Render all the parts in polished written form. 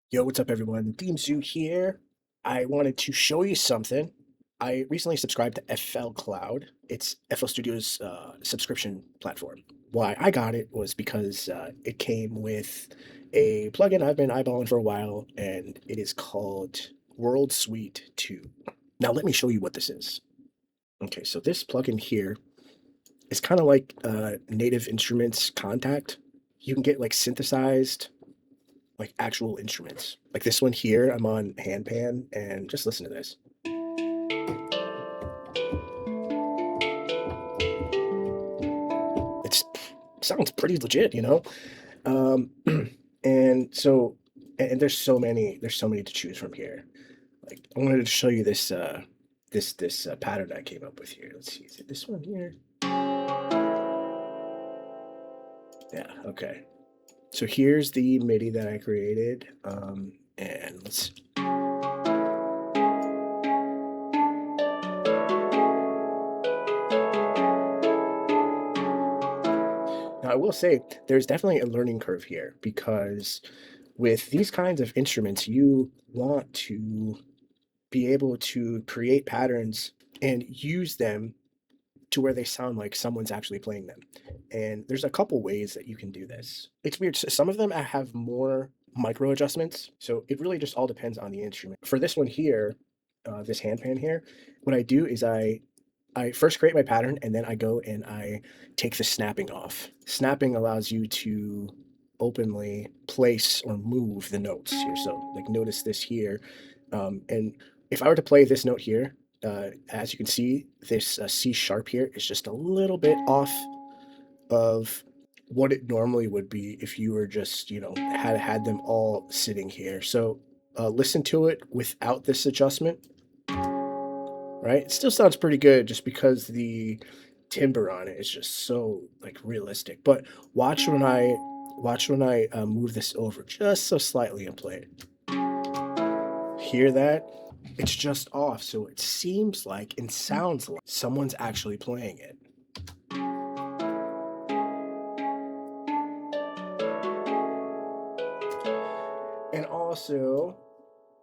Yo, what's up, everyone? DeemZoo here. I wanted to show you something. I recently subscribed to FL Cloud. It's FL Studio's subscription platform. Why I got it was because it came with a plugin I've been eyeballing for a while, and it is called World Suite 2. Now, let me show you what this is. Okay, so this plugin here is kind of like Native Instruments Contact. You can get like synthesized like actual instruments. Like this one here, I'm on handpan, and just listen to this. It sounds pretty legit, you know. Um, and so, and there's so many to choose from here. Like I wanted to show you this this pattern I came up with here. Let's see, is it this one here? Yeah, okay. So here's the MIDI that I created, and let's. Now, I will say there's definitely a learning curve here because with these kinds of instruments, you want to be able to create patterns and use them to where they sound like someone's actually playing them. And there's a couple ways that you can do this. It's weird. Some of them have more micro adjustments. So it really just all depends on the instrument. For this one here, this handpan here, what I do is I first create my pattern and then I go and I take the snapping off. Snapping allows you to openly place or move the notes here. So like notice this here. And if I were to play this note here, as you can see, this C sharp here is just a little bit off of what it normally would be if you were just, you know, had them all sitting here. So listen to it without this adjustment, right? It still sounds pretty good just because the timbre on it is just so like realistic. But watch when I move this over just so slightly and play it. Hear that? It's just off, so it seems like and sounds like someone's actually playing it. And also,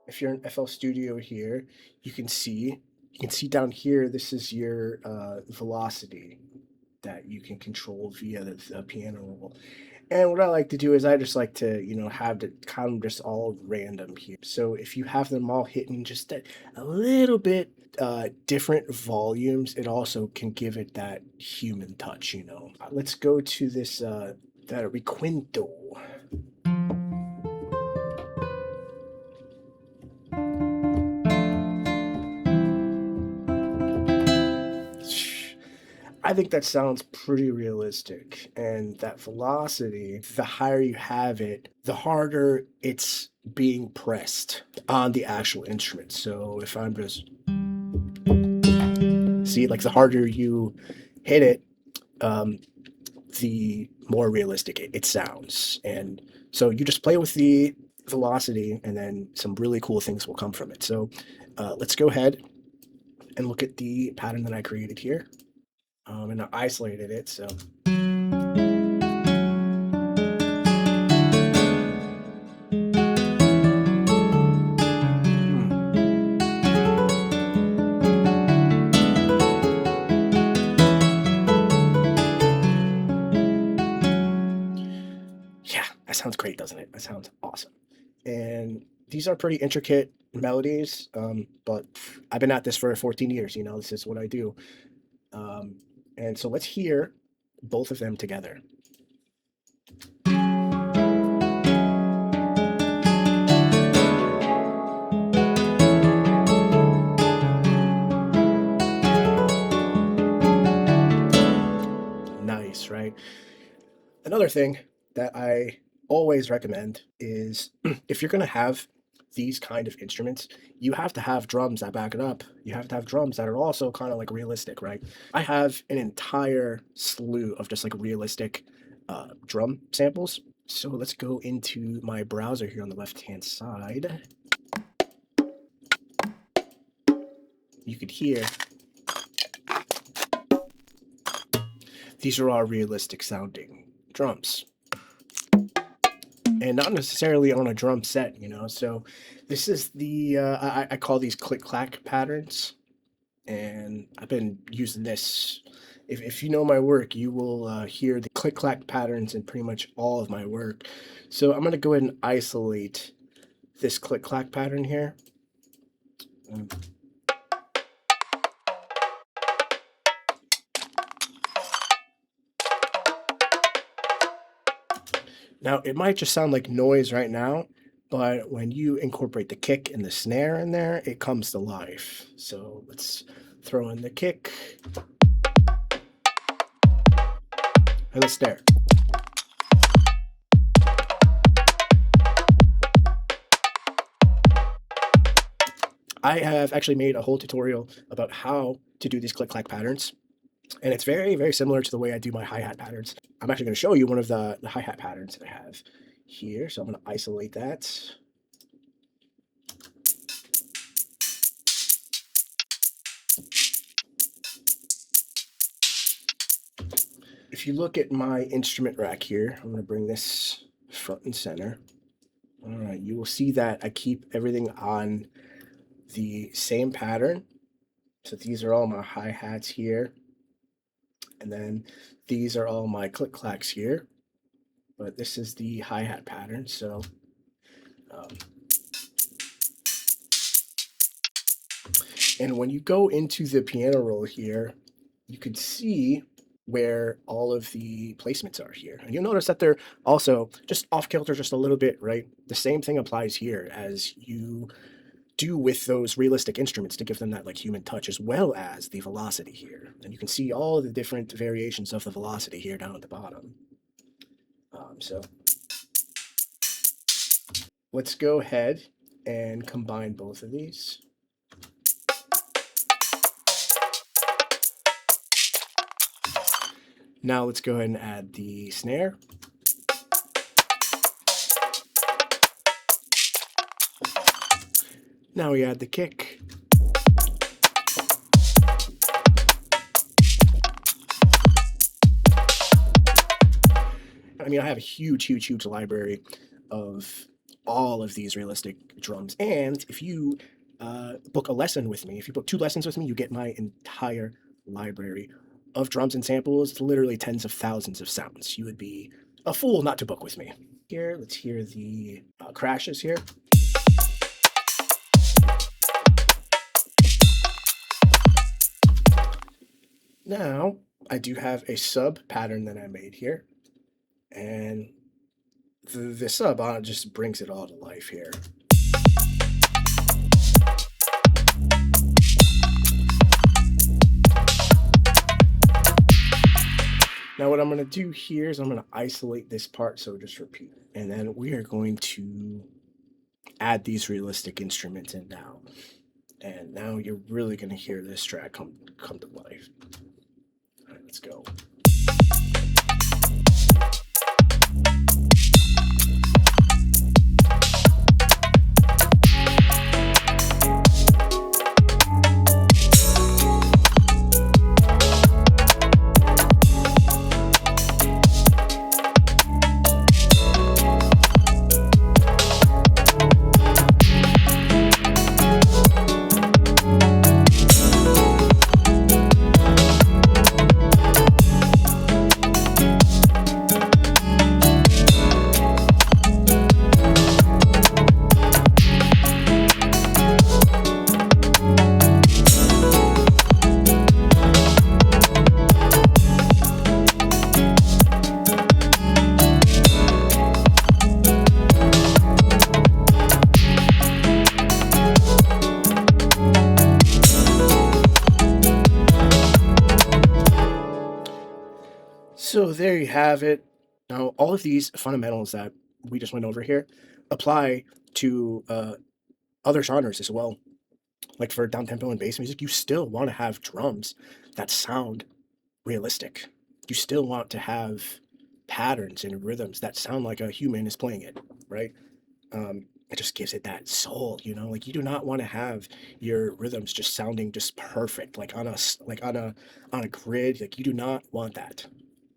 if you're in FL Studio here, you can see down here, this is your velocity that you can control via the piano roll. And what I like to do is I just like to, you know, have it kind of just all random here. So if you have them all hitting just a little bit different volumes, it also can give it that human touch, you know. Let's go to this, that requinto. I think that sounds pretty realistic. And that velocity, the higher you have it, the harder it's being pressed on the actual instrument. So if I'm just, see, like the harder you hit it, the more realistic it sounds. And so you just play with the velocity and then some really cool things will come from it. So let's go ahead and look at the pattern that I created here. And I isolated it. So yeah, that sounds great, doesn't it? That sounds awesome. And these are pretty intricate melodies, but I've been at this for 14 years. You know, this is what I do. And so let's hear both of them together. Nice, right? Another thing that I always recommend is if you're going to have these kind of instruments, you have to have drums that back it up. You have to have drums that are also kind of like realistic, right? I have an entire slew of just like realistic drum samples. So let's go into my browser here on the left-hand side. You could hear these are all realistic sounding drums. and not necessarily on a drum set, you know. So this is the I call these click clack patterns, and I've been using this. If you know my work, you will hear the click clack patterns in pretty much all of my work. So I'm gonna go ahead and isolate this click clack pattern here. Um, Now, it might just sound like noise right now, but when you incorporate the kick and the snare in there, it comes to life. So let's throw in the kick and the snare. I have actually made a whole tutorial about how to do these click clack patterns, and it's very, very similar to the way I do my hi-hat patterns. I'm actually going to show you one of the hi-hat patterns that I have here. So I'm going to isolate that. If you look at my instrument rack here, I'm going to bring this front and center. All right, you will see that I keep everything on the same pattern. So these are all my hi-hats here. And then these are all my click clacks here. But this is the hi-hat pattern. So um, and when you go into the piano roll here, you can see where all of the placements are here. And you'll notice that they're also just off kilter just a little bit, right? The same thing applies here as you do with those realistic instruments to give them that like human touch, as well as the velocity here. And you can see all the different variations of the velocity here down at the bottom. So let's go ahead and combine both of these. Now let's go ahead and add the snare. Now we add the kick. I mean, I have a huge, huge, huge library of all of these realistic drums. And if you book a lesson with me, if you book 2 lessons with me, you get my entire library of drums and samples. It's literally tens of thousands of sounds. You would be a fool not to book with me. Here, let's hear the crashes here. Now, I do have a sub pattern that I made here. And the sub just brings it all to life here. Now what I'm going to do here is I'm going to isolate this part, so just repeat. And then we are going to add these realistic instruments in now. And now you're really going to hear this track come to life. All right, let's go. So there you have it. Now, all of these fundamentals that we just went over here apply to other genres as well. Like for downtempo and bass music, you still want to have drums that sound realistic. You still want to have patterns and rhythms that sound like a human is playing it, right? It just gives it that soul, you know. Like you do not want to have your rhythms just sounding just perfect, like on a grid. Like you do not want that.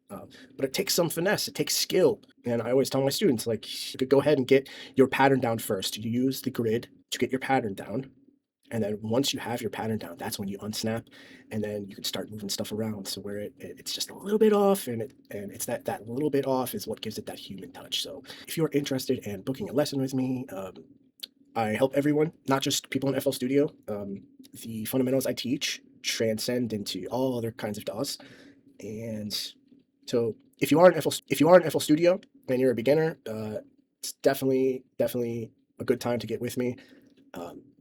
But it takes some finesse, it takes skill. And I always tell my students, like, you could go ahead and get your pattern down first. You use the grid to get your pattern down. And then once you have your pattern down, that's when you unsnap, and then you can start moving stuff around. So where it's just a little bit off, and it's that little bit off is what gives it that human touch. So if you're interested in booking a lesson with me, I help everyone, not just people in FL Studio. The fundamentals I teach transcend into all other kinds of DAWs. And so if you are in FL Studio and you're a beginner, it's definitely a good time to get with me,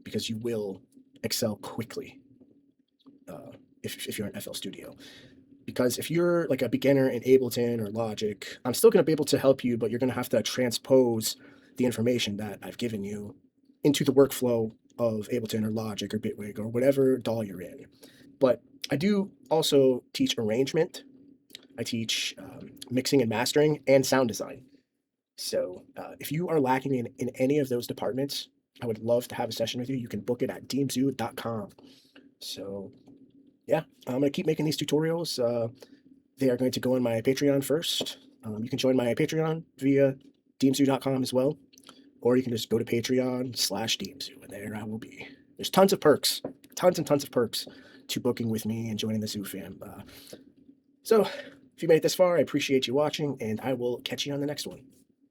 because you will excel quickly, if you're in FL Studio. Because if you're like a beginner in Ableton or Logic, I'm still going to be able to help you, but you're going to have to transpose the information that I've given you into the workflow of Ableton or Logic or Bitwig or whatever DAW you're in. But I do also teach arrangement. I teach mixing and mastering and sound design. So if you are lacking in any of those departments, I would love to have a session with you. You can book it at DeemZoo.com. So yeah, I'm going to keep making these tutorials. They are going to go on my Patreon first. You can join my Patreon via DeemZoo.com as well. Or you can just go to Patreon/DeemZoo, and there I will be. There's tons of perks, tons and tons of perks to booking with me and joining the Zoo fam. So if you made it this far, I appreciate you watching, and I will catch you on the next one.